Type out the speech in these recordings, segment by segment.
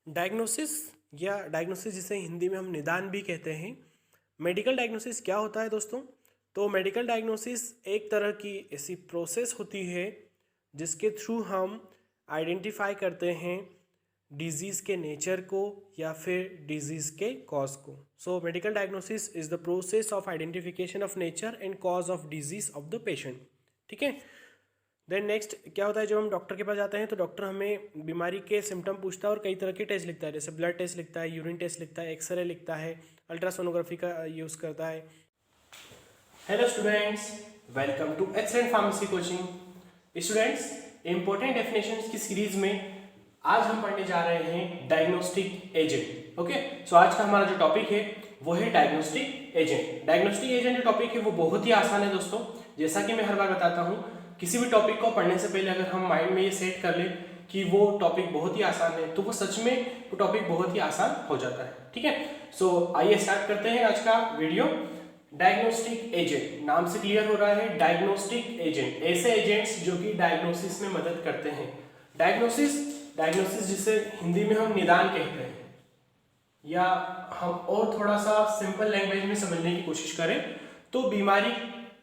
Diagnosis या diagnosis जिसे हिंदी में हम निदान भी कहते हैं। मेडिकल डायग्नोसिस क्या होता है दोस्तों? तो मेडिकल डायग्नोसिस एक तरह की ऐसी प्रोसेस होती है जिसके थ्रू हम आइडेंटिफाई करते हैं डिजीज़ के नेचर को या फिर डिजीज़ के कॉज को। So medical diagnosis is the process of identification of nature and cause of disease of the patient. ठीक है। देन नेक्स्ट क्या होता है, जब हम डॉक्टर के पास जाते हैं तो डॉक्टर हमें बीमारी के सिम्टम पूछता है और कई तरह के टेस्ट लिखता है, जैसे ब्लड टेस्ट लिखता है, यूरिन टेस्ट लिखता है, एक्सरे लिखता है, अल्ट्रासोनोग्राफी का यूज़ करता है। Hello students, welcome to excellent pharmacy coaching. Students, important definitions की सीरीज में आज हम पढ़ने जा रहे हैं डायग्नोस्टिक एजेंट। ओके, सो आज का हमारा जो टॉपिक है वो है डायग्नोस्टिक एजेंट। डायग्नोस्टिक एजेंट जो टॉपिक है वो बहुत ही आसान है दोस्तों। जैसा कि मैं हर बार बताता हूँ, किसी भी टॉपिक को पढ़ने से पहले अगर हम माइंड में ये सेट कर ले कि वो टॉपिक बहुत ही आसान है तो वो सच में वो टॉपिक बहुत ही आसान हो जाता है। ठीक है, सो आइए स्टार्ट करते हैं आज का वीडियो। डायग्नोस्टिक एजेंट, नाम से क्लियर हो रहा है, डायग्नोस्टिक एजेंट ऐसे एजेंट्स जो कि डायग्नोसिस में मदद करते हैं। डायग्नोसिस जिसे हिंदी में हम निदान कहते हैं, या हम और थोड़ा सा सिंपल लैंग्वेज में समझने की कोशिश करें तो बीमारी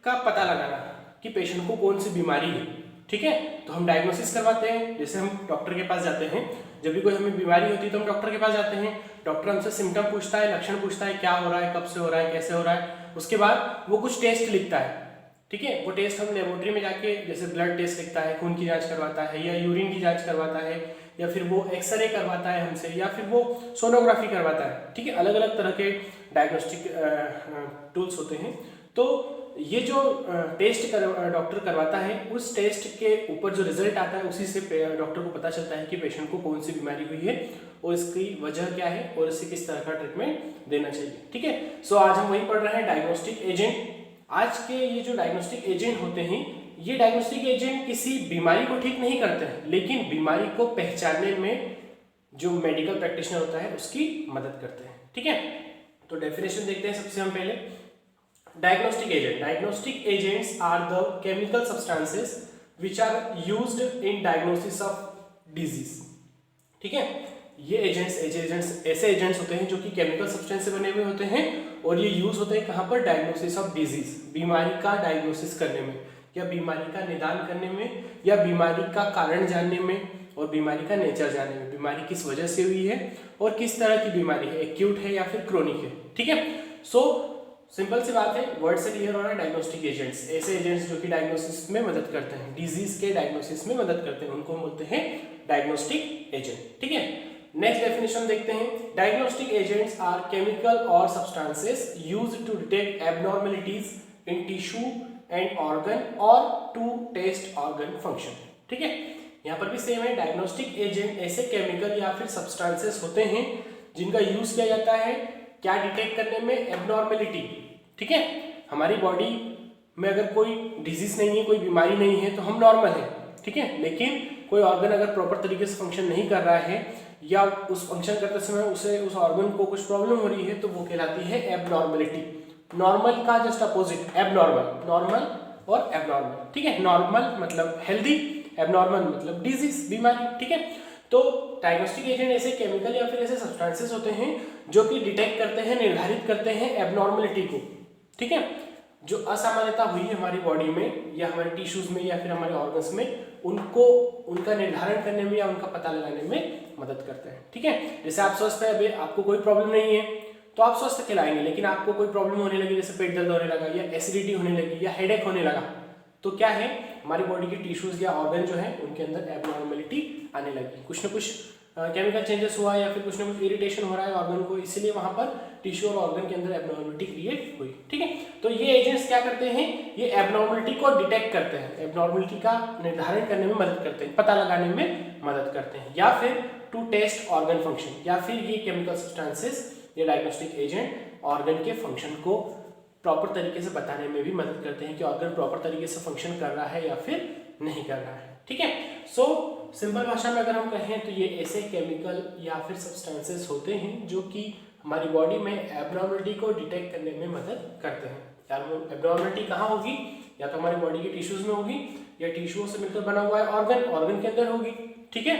का पता लगाना कि पेशेंट को कौन सी बीमारी है। ठीक है, तो हम डायग्नोसिस करवाते हैं। जैसे हम डॉक्टर के पास जाते हैं, जब भी कोई हमें बीमारी होती है तो हम डॉक्टर के पास जाते हैं। डॉक्टर हमसे सिम्टम पूछता है, लक्षण पूछता है, क्या हो रहा है, कब से हो रहा है, कैसे हो रहा है। उसके बाद वो कुछ टेस्ट लिखता है। ठीक है, वो टेस्ट हम लेबोरेटरी में जाके, जैसे ब्लड टेस्ट लिखता है, खून की जांच करवाता है, या यूरिन की जांच करवाता है, या फिर वो एक्सरे करवाता है हमसे, या फिर वो सोनोग्राफी करवाता है। ठीक है, अलग अलग तरह के डायग्नोस्टिक टूल्स होते हैं। तो ये जो टेस्ट डॉक्टर करवाता है, उस टेस्ट के ऊपर जो रिजल्ट आता है उसी से डॉक्टर को पता चलता है कि पेशेंट को कौन सी बीमारी हुई है और इसकी वजह क्या है और इसे किस तरह का ट्रीटमेंट देना चाहिए। ठीक है, सो आज हम वही पढ़ रहे हैं, डायग्नोस्टिक एजेंट। आज के ये जो डायग्नोस्टिक एजेंट होते हैं, ये डायग्नोस्टिक एजेंट किसी बीमारी को ठीक नहीं करते हैं, लेकिन बीमारी को पहचानने में जो मेडिकल प्रैक्टिशनर होता है उसकी मदद करते हैं। ठीक है, तो डेफिनेशन देखते हैं सबसे हम पहले। Diagnostic agents are the chemical substances which are used in diagnosis of disease. ठीक है, ये एजेंट्स ऐसे एजेंट्स होते हैं जो कि केमिकल सब्सटेंस से बने हुए होते हैं और ये यूज होते हैं कहाँ पर? डायग्नोसिस ऑफ डिजीज, बीमारी का डायग्नोसिस करने में, या बीमारी का निदान करने में, या बीमारी का कारण जानने में और बीमारी का नेचर जानने में, बीमारी किस वजह से हुई है और किस तरह की बीमारी है, एक्यूट है या फिर क्रोनिक है। ठीक है, सो सिंपल सी बात है, वर्ड से क्लियर हो रहा है। डायग्नोस्टिक एजेंट्स ऐसे एजेंट्स जो कि डायग्नोसिस में मदद करते हैं, डिजीज के डायग्नोसिस में मदद करते हैं, उनको हम बोलते हैं डायग्नोस्टिक एजेंट। ठीक है, नेक्स्ट डेफिनेशन देखते हैं। डायग्नोस्टिक एजेंट्स आर केमिकल और substances used to detect abnormalities in tissue and organ और टू टेस्ट ऑर्गन फंक्शन। ठीक है, यहाँ पर भी सेम है। डायग्नोस्टिक एजेंट ऐसे केमिकल या फिर सब्सटेंसेस होते हैं जिनका यूज किया जाता है क्या डिटेक्ट करने में? एबनॉर्मलिटी। ठीक है, हमारी बॉडी में अगर कोई डिजीज नहीं है, कोई बीमारी नहीं है तो हम नॉर्मल हैं। ठीक है, लेकिन कोई ऑर्गन अगर प्रॉपर तरीके से फंक्शन नहीं कर रहा है या उस फंक्शन करते समय उस ऑर्गन को कुछ प्रॉब्लम हो रही है तो वो कहलाती है एबनॉर्मलिटी। नॉर्मल का जस्ट अपोजिट एबनॉर्मल, नॉर्मल और एबनॉर्मल। ठीक है, नॉर्मल मतलब हेल्दी, एबनॉर्मल मतलब डिजीज, बीमारी। ठीक है, तो डायग्नोस्टिक एजेंट ऐसे केमिकल या फिर ऐसे सब्सटेंसेस होते हैं जो कि डिटेक्ट करते हैं, निर्धारित करते हैं एबनॉर्मलिटी को। ठीक है, जो असामान्यता हुई है हमारी बॉडी में या हमारे टिश्यूज में या फिर हमारे ऑर्गन्स में, उनको उनका निर्धारण करने में या उनका पता लगाने में मदद करते हैं। ठीक है, जैसे आप स्वस्थ है, अभी आपको कोई प्रॉब्लम नहीं है तो आप स्वस्थ कहलाएंगे, लेकिन आपको कोई प्रॉब्लम होने लगी, जैसे पेट दर्द होने लगा या एसिडिटी होने लगी या हेडेक होने लगा, तो क्या है, हमारी बॉडी के टिश्यूज या ऑर्गन जो है उनके अंदर एबनॉर्मलिटी आने लगी, कुछ ना कुछ केमिकल चेंजेस हुआ या फिर कुछ ना कुछ इरिटेशन हो रहा है ऑर्गन को, इसलिए वहां पर टिश्यू और ऑर्गन के अंदर एबनॉर्मलिटी क्रिएट हुई। ठीक है, तो ये एजेंट्स क्या करते हैं? ये एबनॉर्मलिटी को डिटेक्ट करते हैं, एबनॉर्मलिटी का निर्धारण करने में मदद करते हैं, पता लगाने में मदद करते हैं, या फिर टू टेस्ट ऑर्गन फंक्शन, या फिर ये केमिकल सब्सटेंसेस, ये डायग्नोस्टिक एजेंट ऑर्गन के फंक्शन को प्रॉपर तरीके से बताने में भी मदद करते हैं कि ऑर्गन प्रॉपर तरीके से फंक्शन कर रहा है या फिर नहीं कर रहा है। ठीक है, सो सिंपल भाषा में अगर हम कहें तो ये ऐसे केमिकल या फिर सब्सटेंसेस होते हैं जो कि हमारी बॉडी में एबनॉर्मलिटी को डिटेक्ट करने में मदद करते हैं। यार एबनॉर्मलिटी कहाँ होगी? या तो हमारी बॉडी के टिश्यूज में होगी, या टिश्यूज से मिलकर बना हुआ है ऑर्गन के अंदर होगी। ठीक है,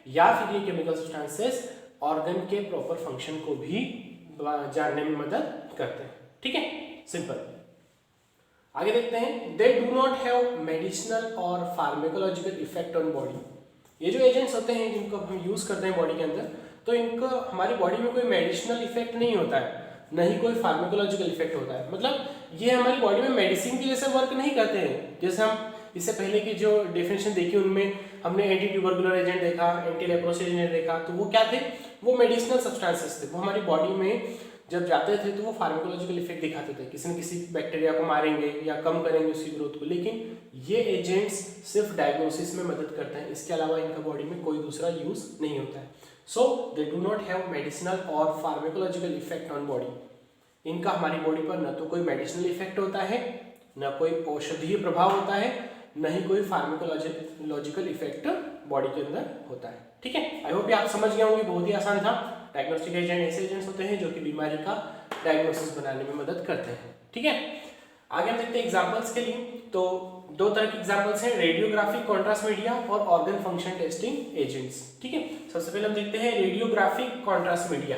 या फिर ये केमिकल सब्सटेंसेस ऑर्गन के प्रॉपर फंक्शन को भी जानने में मदद करते हैं। ठीक है, सिंपल। आगे देखते हैं, दे डू नॉट हैव मेडिसिनल और फार्मेकोलॉजिकल इफेक्ट ऑन बॉडी। ये जो एजेंट्स होते हैं जिनको हम यूज करते हैं बॉडी के अंदर, तो इनको हमारी बॉडी में कोई मेडिसिनल इफेक्ट नहीं होता है, न ही कोई फार्मेकोलॉजिकल इफेक्ट होता है। मतलब ये हमारी बॉडी में मेडिसिन की जैसे वर्क नहीं करते हैं। जैसे हम इससे पहले की जो डेफिनेशन देखी उनमें हमने एंटी ट्यूबरकुलर एजेंट देखा, एंटी लेप्रोसी एजेंट देखा, तो वो क्या थे, वो मेडिसिनल सब्सटेंसेस थे। वो हमारी बॉडी में जब जाते थे तो वो फार्मेकोलॉजिकल इफेक्ट दिखाते थे, किसी न किसी बैक्टीरिया को मारेंगे या कम करेंगे उसकी ग्रोथ को। लेकिन ये एजेंट्स सिर्फ डायग्नोसिस में मदद करते हैं, इसके अलावा इनका बॉडी में कोई दूसरा यूज नहीं होता है। So they do not have medicinal और फार्मेकोलॉजिकल इफेक्ट ऑन बॉडी। इनका हमारी बॉडी पर न तो कोई मेडिसिनल इफेक्ट होता है, न कोई औषधीय प्रभाव होता है, न ही कोई फार्मेकोलॉजिकल इफेक्ट बॉडी के अंदर होता है। ठीक है, आई होप आप समझ गए होंगे, बहुत ही आसान था। डायग्नोस्टिक एजेंट ऐसे एजेंट्स होते हैं जो कि बीमारी का डायग्नोसिस बनाने में मदद करते हैं। ठीक है, आगे हम देखते हैं एग्जांपल्स के लिए। तो दो तरह के एग्जांपल्स हैं, रेडियोग्राफिक कॉन्ट्रास्ट मीडिया और ऑर्गन फंक्शन टेस्टिंग एजेंट्स। ठीक है, सबसे पहले हम देखते हैं रेडियोग्राफिक कॉन्ट्रास्ट मीडिया।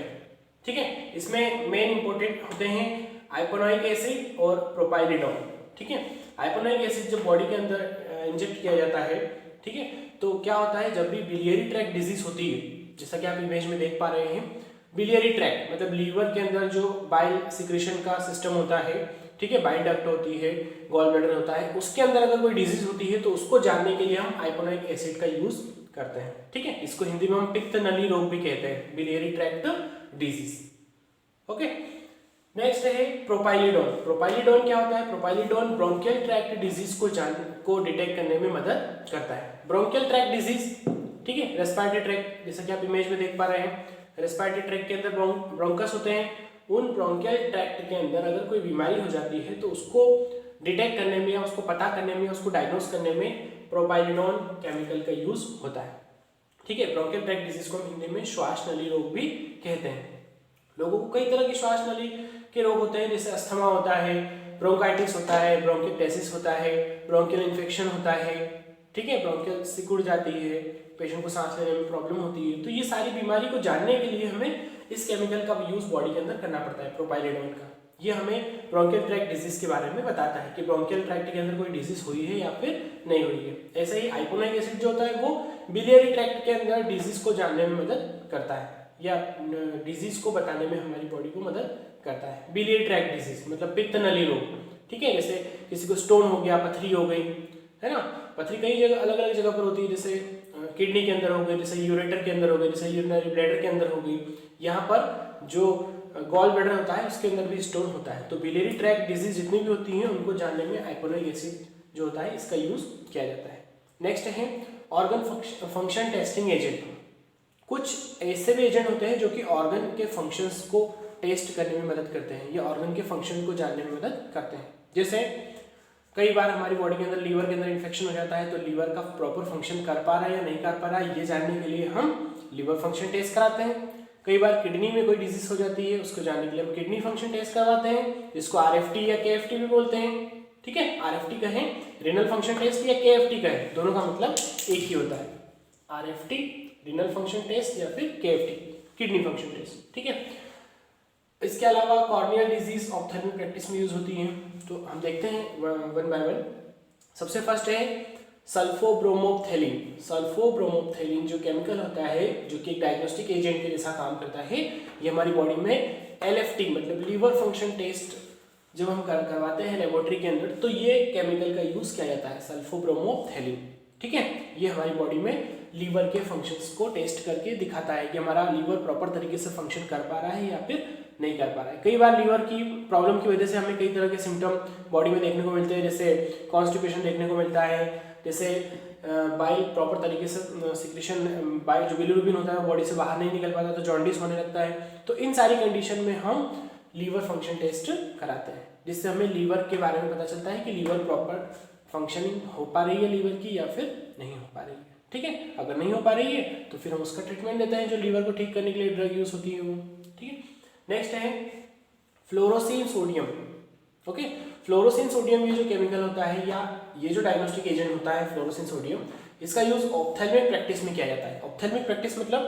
ठीक है, इसमें मेन इंपॉर्टेंट होते हैं आइपोनोइक एसिड और प्रोपाइलिडोन। ठीक है, आइपोनोइक एसिड जब बॉडी के अंदर इंजेक्ट किया जाता है, ठीक है, तो क्या होता है, जब भी बिलियरी ट्रैक्ट डिजीज होती है, जैसा कि आप इमेज में देख पा रहे हैं, बिलियरी ट्रैक्ट मतलब लीवर के अंदर जो बाइल सिक्रेशन का सिस्टम होता है, ठीक है, बाइल डक्ट होती है, गॉल ब्लैडर होता है, उसके अंदर अगर कोई डिजीज होती है तो उसको जानने के लिए हम आइपोनोइक एसिड का यूज करते हैं। ठीक है, इसको हिंदी में हम पित्त नली रोग भी कहते हैं, biliary tract disease. Okay, next है प्रोपाइलिडोन। प्रोपाइलिडोन क्या होता है, प्रोपाइलिडोन ब्रोंकियल ट्रैक्ट डिजीज को डिटेक्ट करने में मदद करता है। ब्रोंकियल ट्रैक्ट डिजीज, ठीक है, रेस्पिरेटरी ट्रैक्ट, जैसा कि आप इमेज में देख पा रहे हैं, रेस्पिरेटरी ट्रैक्ट के अंदर ब्रोंकस होते हैं। उन ब्रोंकियल ट्रैक्ट के अंदर अगर कोई बीमारी हो जाती है तो उसको डिटेक्ट करने में या उसको पता करने में, उसको डायग्नोस करने में प्रोपाइलिडोन केमिकल का यूज होता है। ठीक है, ब्रोंकियल ट्रैक्ट डिजीज को हिंदी में श्वास नली रोग भी कहते हैं। लोगों को कई तरह की श्वास नली के रोग होते हैं, जैसे अस्थमा होता है, ब्रोंकाइटिस होता है, ब्रोंकियोटेसिस होता है, ब्रोंकियल इन्फेक्शन होता है। ठीक है, ब्रोंकियल सिकुड़ जाती है, पेशेंट को सांस लेने में प्रॉब्लम होती है। तो ये सारी बीमारी को जानने के लिए हमें इस केमिकल का यूज बॉडी के अंदर करना पड़ता है, प्रोपाइलिडोन का। ये हमें ब्रोंकियल ट्रैक्ट डिजीज के बारे में बताता है कि ब्रोंकियल ट्रैक्ट के अंदर कोई डिजीज हुई है या फिर नहीं हुई है। ऐसे ही आइपोनोइक एसिड जो होता है वो बिलियरी ट्रैक्ट के अंदर डिजीज को जानने में मदद करता है या डिजीज को बताने में हमारी बॉडी को मदद करता है। बिलियरी ट्रैक्ट डिजीज मतलब पित्त नली रोग। ठीक है, जैसे किसी को स्टोन हो गया, पथरी हो गई, है ना, पथरी कई जगह अलग अलग जगह पर होती है, जैसे किडनी के अंदर हो गई, जैसे यूरेटर के अंदर हो गई, जैसे यूरिनरी ब्लैडर के अंदर हो गई। यहाँ पर जो गॉल ब्लैडर होता है उसके अंदर भी स्टोन होता है। तो बिलियरी ट्रैक्ट डिजीज जितनी भी होती हैं उनको जानने में आइपोनोइक एसिड जो होता है इसका यूज किया जाता है। नेक्स्ट है ऑर्गन फंक्शन टेस्टिंग एजेंट। कुछ ऐसे भी एजेंट होते हैं जो कि ऑर्गन के फंक्शंस को टेस्ट करने में मदद करते हैं या ऑर्गन के फंक्शन को जानने में मदद करते हैं। जैसे कई बार हमारी बॉडी के अंदर लीवर के अंदर इन्फेक्शन हो जाता है, तो लीवर का प्रॉपर फंक्शन कर पा रहा है या नहीं कर पा रहा है, ये जानने के लिए हम लीवर फंक्शन टेस्ट कराते हैं। कई बार किडनी में कोई डिजीज हो जाती है, उसको जानने के लिए हम किडनी फंक्शन टेस्ट करवाते हैं, जिसको RFT या KFT भी बोलते हैं। ठीक है, RFT कहें रीनल फंक्शन टेस्ट या KFT कहें, दोनों का मतलब एक ही होता है, RFT रीनल फंक्शन टेस्ट या फिर KFT किडनी फंक्शन टेस्ट। ठीक है, इसके अलावा कॉर्नियल डिजीज ऑप्थेल्मिक प्रैक्टिस में यूज होती है, तो हम देखते हैं वन बाय वन। सबसे फर्स्ट है सल्फोब्रोमोप्थेलिन। सल्फोब्रोमोप्थेलिन जो केमिकल होता है जो कि एक डायग्नोस्टिक एजेंट के जैसा काम करता है, ये हमारी बॉडी में LFT मतलब लीवर फंक्शन टेस्ट जब हम करवाते हैं लेबोरेटरी के अंदर, तो ये केमिकल का यूज किया जाता है, सल्फोब्रोमोप्थेलिन। ठीक है, ये हमारी बॉडी में लीवर के फंक्शंस को टेस्ट करके दिखाता है कि हमारा लीवर प्रॉपर तरीके से फंक्शन कर पा रहा है या फिर नहीं कर पा रहा है। कई बार लीवर की प्रॉब्लम की वजह से हमें कई तरह के सिम्टम बॉडी में देखने को मिलते हैं, जैसे कॉन्स्टिपेशन देखने को मिलता है, जैसे बाइल प्रॉपर तरीके से सिक्रेशन, बाइल जो बिलिरुबिन होता है बॉडी से बाहर नहीं निकल पाता, तो जॉन्डिस होने लगता है। तो इन सारी कंडीशन में हम लीवर फंक्शन टेस्ट कराते हैं, जिससे हमें लीवर के बारे में पता चलता है कि लीवर प्रॉपर फंक्शनिंग हो पा रही है लीवर की या फिर नहीं हो पा रही है। ठीक है, अगर नहीं हो पा रही है तो फिर हम उसका ट्रीटमेंट देते हैं, जो लीवर को ठीक करने के लिए ड्रग यूज होती है वो। ठीक है, नेक्स्ट है fluorescein sodium. Okay, fluorescein sodium ये जो केमिकल होता है या ये जो डायग्नोस्टिक एजेंट होता है फ्लोरोसिन सोडियम, इसका यूज ऑप्थेल्मिक प्रैक्टिस में किया जाता है। ऑप्थेल्मिक प्रैक्टिस मतलब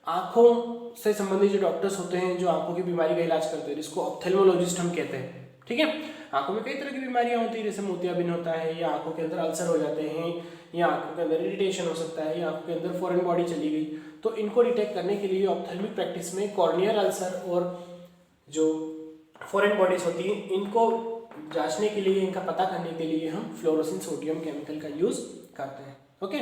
आंखों से संबंधित जो डॉक्टर्स होते हैं, जो आंखों की बीमारी का इलाज करते हैं, जिसको ऑप्थेल्मोलॉजिस्ट हम कहते हैं, ठीक है। आंखों में कई तरह की बीमारियां होती है, जैसे मोतियाबिंद होता है, या आंखों के अंदर अल्सर हो जाते हैं, या आंखों के अंदर इरिटेशन हो सकता है, या आंखों के अंदर फॉरेन बॉडी चली गई। तो इनको डिटेक्ट करने के लिए ऑप्थेल्मिक प्रैक्टिस में कॉर्नियल अल्सर और जो फॉरेन बॉडीज होती हैं, इनको जांचने के लिए, इनका पता करने के लिए हम फ्लोरोसिन सोडियम केमिकल का यूज करते हैं। ओके,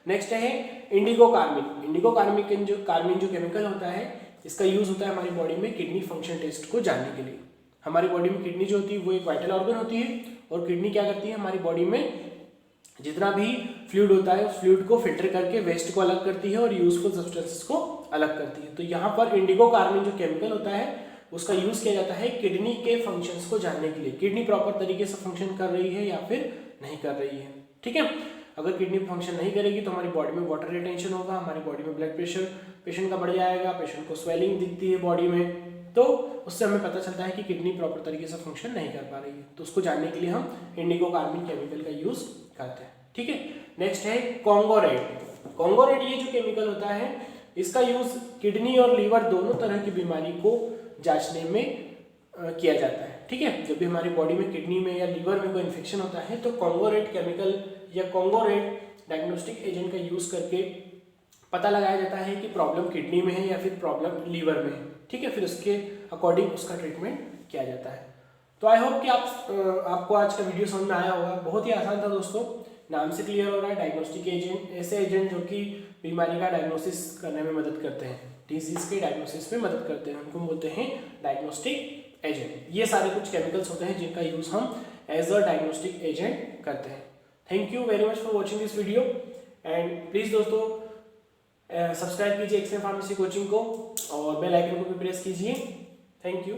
नेक्स्ट है इंडिगो कार्मिन। इंडिगो कार्मिन जो केमिकल होता है, इसका यूज होता है हमारी बॉडी में किडनी फंक्शन टेस्ट को जानने के लिए। हमारी बॉडी में किडनी जो होती है वो एक वाइटल ऑर्गन होती है, और किडनी क्या करती है, हमारी बॉडी में जितना भी फ्लूइड होता है उस फ्लूइड को फिल्टर करके वेस्ट को अलग करती है और यूजफुल सब्सटेंसेस को अलग करती है। तो यहाँ पर इंडिगो कार्मिन जो केमिकल होता है उसका यूज किया जाता है किडनी के फंक्शंस को जानने के लिए, किडनी प्रॉपर तरीके से फंक्शन कर रही है या फिर नहीं कर रही है, ठीक है। अगर किडनी फंक्शन नहीं करेगी तो हमारी बॉडी में वाटर रिटेंशन होगा, हमारी बॉडी में ब्लड प्रेशर पेशेंट का बढ़ जाएगा, पेशेंट को स्वेलिंग दिखती है बॉडी में, तो उससे हमें पता चलता है कि किडनी प्रॉपर तरीके से फंक्शन नहीं कर पा रही है। तो उसको जानने के लिए हम इंडिगो कार्मिन केमिकल का यूज करते हैं, ठीक है। नेक्स्ट है कॉन्गोरेट। कॉन्गोरेट ये जो केमिकल होता है, इसका यूज किडनी और लीवर दोनों तरह की बीमारी को जांचने में किया जाता है, ठीक है। जब भी हमारी बॉडी में किडनी में या लीवर में कोई इन्फेक्शन होता है तो कॉन्गोरेट केमिकल या कॉन्गोरेट डायग्नोस्टिक एजेंट का यूज करके पता लगाया जाता है कि प्रॉब्लम किडनी में है या फिर प्रॉब्लम लीवर में है, ठीक है। फिर उसके अकॉर्डिंग उसका ट्रीटमेंट किया जाता है। तो आई होप कि आपको आज का वीडियो समझ में आया होगा। बहुत ही आसान था दोस्तों, नाम से क्लियर हो रहा है। डायग्नोस्टिक एजेंट ऐसे एजेंट जो कि बीमारी का डायग्नोसिस करने में मदद करते हैं, डिजीज के डायग्नोसिस में मदद करते हैं, उनको बोलते हैं डायग्नोस्टिक एजेंट। ये सारे कुछ केमिकल्स होते हैं जिनका यूज हम एज अ डायग्नोस्टिक एजेंट करते हैं। Thank you very much for watching this video, and please दोस्तों सब्सक्राइब कीजिए एक्सएम फार्मेसी कोचिंग को और बेल आइकन को भी प्रेस कीजिए। Thank you.